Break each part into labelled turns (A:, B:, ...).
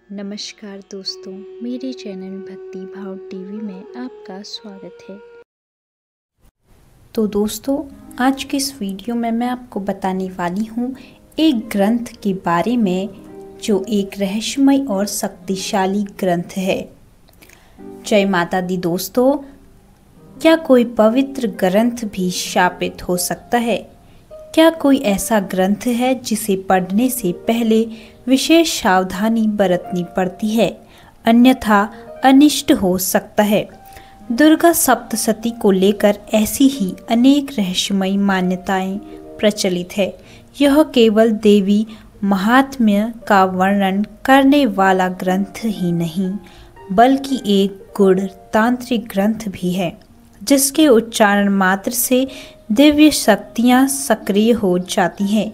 A: नमस्कार दोस्तों, मेरे चैनल भक्ति भाव टीवी में आपका स्वागत है।
B: तो दोस्तों, आज के इस वीडियो में मैं आपको बताने वाली हूँ एक ग्रंथ के बारे में जो एक रहस्यमय और शक्तिशाली ग्रंथ है। जय माता दी दोस्तों, क्या कोई पवित्र ग्रंथ भी शापित हो सकता है? क्या कोई ऐसा ग्रंथ है जिसे पढ़ने से पहले विशेष सावधानी बरतनी पड़ती है, अन्यथा अनिष्ट हो सकता है? दुर्गा सप्तशती को लेकर ऐसी ही अनेक रहस्यमयी मान्यताएं प्रचलित है। यह केवल देवी महात्म्य का वर्णन करने वाला ग्रंथ ही नहीं, बल्कि एक गूढ़ तांत्रिक ग्रंथ भी है, जिसके उच्चारण मात्र से दिव्य शक्तियां सक्रिय हो जाती हैं।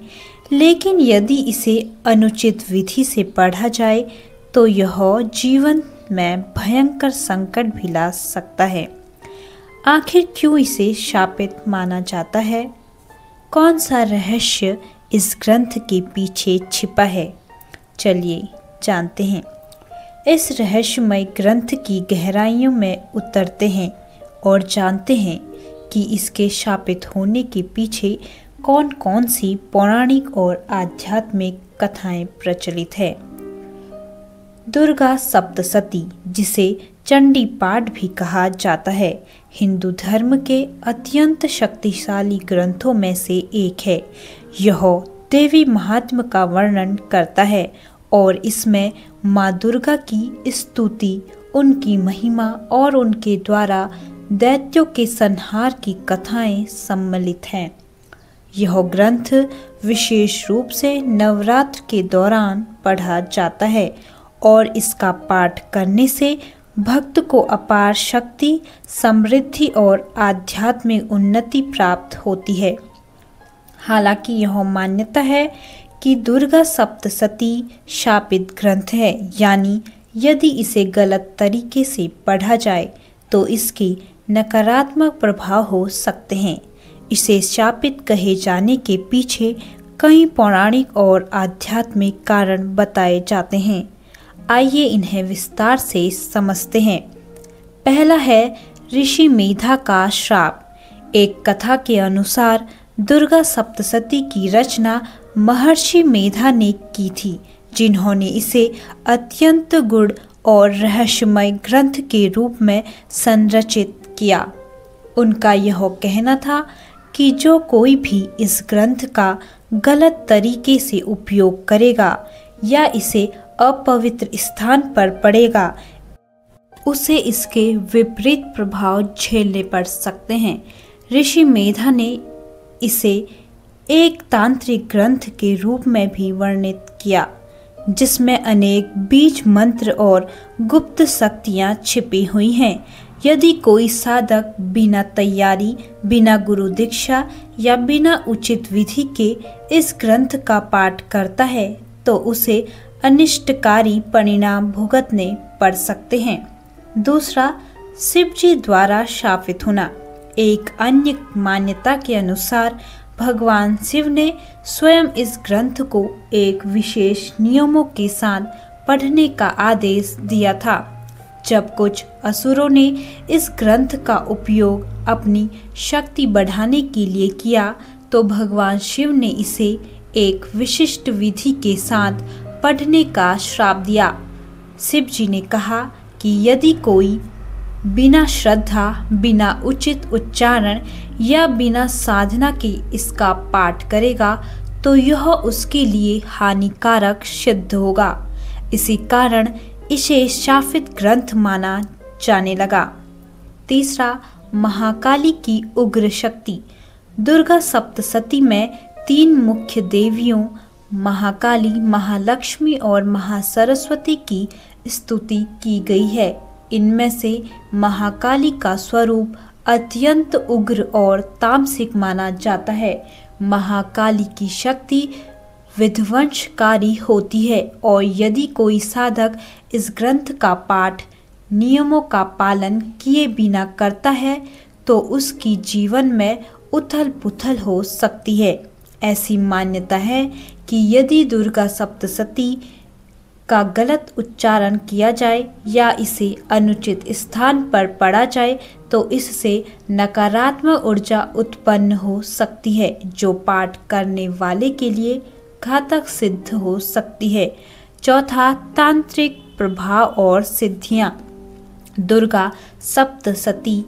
B: लेकिन यदि इसे अनुचित विधि से पढ़ा जाए तो यह जीवन में भयंकर संकट भी ला सकता है। आखिर क्यों इसे शापित माना जाता है? कौन सा रहस्य इस ग्रंथ के पीछे छिपा है? चलिए जानते हैं। इस रहस्यमय ग्रंथ की गहराइयों में उतरते हैं और जानते हैं कि इसके शापित होने के पीछे कौन कौन सी पौराणिक और आध्यात्मिक कथाएं प्रचलित है। दुर्गा सप्तशती, जिसे चंडी पाठ भी कहा जाता है, हिंदू धर्म के अत्यंत शक्तिशाली ग्रंथों में से एक है। यह देवी महात्म्य का वर्णन करता है और इसमें माँ दुर्गा की स्तुति, उनकी महिमा और उनके द्वारा दैत्यों के संहार की कथाएं सम्मिलित हैं। यह ग्रंथ विशेष रूप से नवरात्र के दौरान पढ़ा जाता है और इसका पाठ करने से भक्त को अपार शक्ति, समृद्धि और आध्यात्मिक उन्नति प्राप्त होती है। हालांकि यह मान्यता है कि दुर्गा सप्तशती शापित ग्रंथ है, यानी यदि इसे गलत तरीके से पढ़ा जाए तो इसके नकारात्मक प्रभाव हो सकते हैं। इसे शापित कहे जाने के पीछे कई पौराणिक और आध्यात्मिक कारण बताए जाते हैं। आइए इन्हें विस्तार से समझते हैं। पहला है ऋषि मेधा का श्राप। एक कथा के अनुसार दुर्गा सप्तशती की रचना महर्षि मेधा ने की थी, जिन्होंने इसे अत्यंत गूढ़ और रहस्यमय ग्रंथ के रूप में संरचित किया। उनका यह कहना था कि जो कोई भी इस ग्रंथ का गलत तरीके से उपयोग करेगा या इसे अपवित्र स्थान पर पढ़ेगा, उसे इसके विपरीत प्रभाव झेलने पड़ सकते हैं। ऋषि मेधा ने इसे एक तांत्रिक ग्रंथ के रूप में भी वर्णित किया, जिसमें अनेक बीज मंत्र और गुप्त शक्तियां छिपी हुई हैं। यदि कोई साधक बिना तैयारी, बिना गुरु दीक्षा या बिना उचित विधि के इस ग्रंथ का पाठ करता है तो उसे अनिष्टकारी परिणाम भुगतने पड़ सकते हैं। दूसरा, शिव जी द्वारा शापित होना। एक अन्य मान्यता के अनुसार भगवान शिव ने स्वयं इस ग्रंथ को एक विशेष नियमों के साथ पढ़ने का आदेश दिया था। जब कुछ असुरों ने इस ग्रंथ का उपयोग अपनी शक्ति बढ़ाने के लिए किया तो भगवान शिव ने इसे एक विशिष्ट विधि के साथ पढ़ने का श्राप दिया। शिव जी ने कहा कि यदि कोई बिना श्रद्धा, बिना उचित उच्चारण या बिना साधना के इसका पाठ करेगा तो यह उसके लिए हानिकारक सिद्ध होगा। इसी कारण इसे शापित ग्रंथ माना जाने लगा। तीसरा, महाकाली की उग्र शक्ति। दुर्गा सप्तशती में 3 मुख्य देवियों महाकाली, महालक्ष्मी और महासरस्वती की स्तुति की गई है। इनमें से महाकाली का स्वरूप अत्यंत उग्र और तामसिक माना जाता है। महाकाली की शक्ति विध्वंसकारी होती है और यदि कोई साधक इस ग्रंथ का पाठ नियमों का पालन किए बिना करता है तो उसकी जीवन में उथल पुथल हो सकती है। ऐसी मान्यता है कि यदि दुर्गा सप्तशती का गलत उच्चारण किया जाए या इसे अनुचित स्थान पर पढ़ा जाए तो इससे नकारात्मक ऊर्जा उत्पन्न हो सकती है, जो पाठ करने वाले के लिए घातक सिद्ध हो सकती है। चौथा, तांत्रिक प्रभाव और सिद्धियां। दुर्गा सप्तशती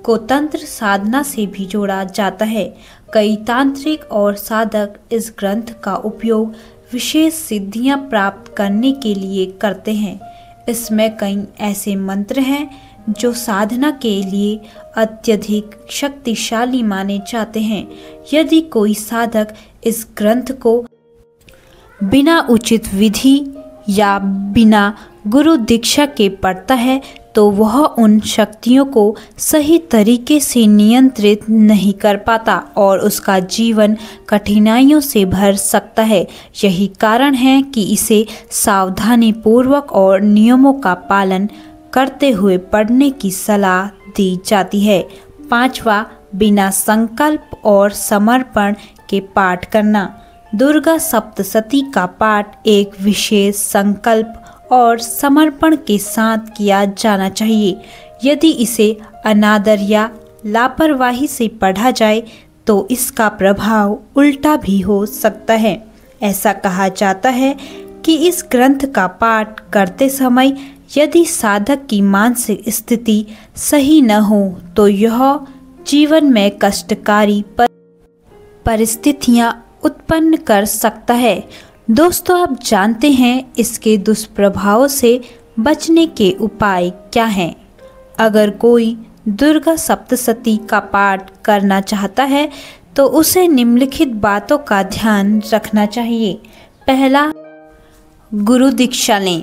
B: को तंत्र साधना से भी जोड़ा जाता है। कई तांत्रिक और साधक इस ग्रंथ का उपयोग विशेष सिद्धियां प्राप्त करने के लिए करते हैं। इसमें कई ऐसे मंत्र हैं जो साधना के लिए अत्यधिक शक्तिशाली माने जाते हैं। यदि कोई साधक इस ग्रंथ को बिना उचित विधि या बिना गुरु दीक्षा के पढ़ता है तो वह उन शक्तियों को सही तरीके से नियंत्रित नहीं कर पाता और उसका जीवन कठिनाइयों से भर सकता है। यही कारण है कि इसे सावधानी पूर्वक और नियमों का पालन करते हुए पढ़ने की सलाह दी जाती है। पांचवा, बिना संकल्प और समर्पण के पाठ करना। दुर्गा सप्तशती का पाठ एक विशेष संकल्प और समर्पण के साथ किया जाना चाहिए। यदि इसे अनादर या लापरवाही से पढ़ा जाए तो इसका प्रभाव उल्टा भी हो सकता है। ऐसा कहा जाता है कि इस ग्रंथ का पाठ करते समय यदि साधक की मानसिक स्थिति सही न हो तो यह जीवन में कष्टकारी परिस्थितियां उत्पन्न कर सकता है। दोस्तों, आप जानते हैं इसके दुष्प्रभावों से बचने के उपाय क्या हैं? अगर कोई दुर्गा सप्तशती का पाठ करना चाहता है तो उसे निम्नलिखित बातों का ध्यान रखना चाहिए। पहला, गुरु दीक्षा लें।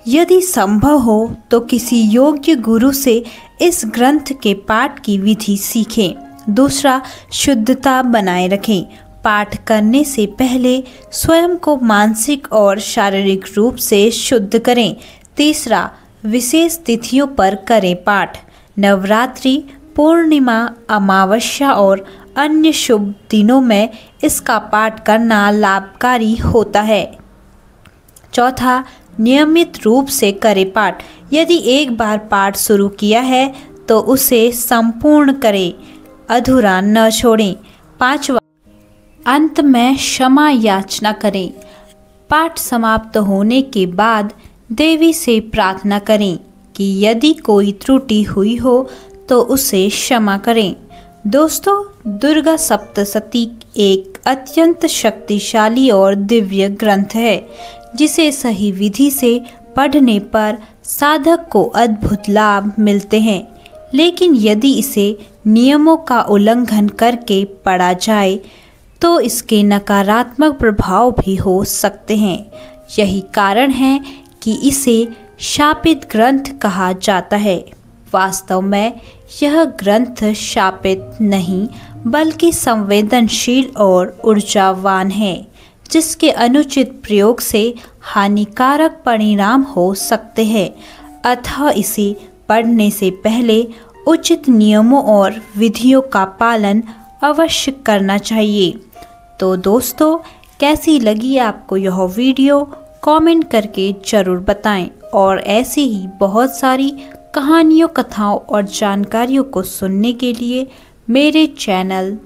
B: यदि संभव हो तो किसी योग्य गुरु से इस ग्रंथ के पाठ की विधि सीखें। दूसरा, शुद्धता बनाए रखें। पाठ करने से पहले स्वयं को मानसिक और शारीरिक रूप से शुद्ध करें। तीसरा, विशेष तिथियों पर करें पाठ। नवरात्रि, पूर्णिमा, अमावस्या और अन्य शुभ दिनों में इसका पाठ करना लाभकारी होता है। चौथा, नियमित रूप से करें पाठ। यदि एक बार पाठ शुरू किया है तो उसे संपूर्ण करें, अधूरा न छोड़ें। पांचवा, अंत में क्षमा याचना करें। पाठ समाप्त होने के बाद देवी से प्रार्थना करें कि यदि कोई त्रुटि हुई हो तो उसे क्षमा करें। दोस्तों, दुर्गा सप्तशती एक अत्यंत शक्तिशाली और दिव्य ग्रंथ है जिसे सही विधि से पढ़ने पर साधक को अद्भुत लाभ मिलते हैं। लेकिन यदि इसे नियमों का उल्लंघन करके पढ़ा जाए तो इसके नकारात्मक प्रभाव भी हो सकते हैं। यही कारण है कि इसे शापित ग्रंथ कहा जाता है। वास्तव में यह ग्रंथ शापित नहीं बल्कि संवेदनशील और ऊर्जावान है, जिसके अनुचित प्रयोग से हानिकारक परिणाम हो सकते हैं। अतः इसे पढ़ने से पहले उचित नियमों और विधियों का पालन अवश्य करना चाहिए। तो दोस्तों, कैसी लगी आपको यह वीडियो कमेंट करके ज़रूर बताएं और ऐसी ही बहुत सारी कहानियों, कथाओं और जानकारियों को सुनने के लिए मेरे चैनल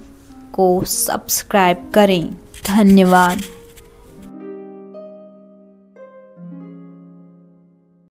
B: को सब्सक्राइब करें। धन्यवाद।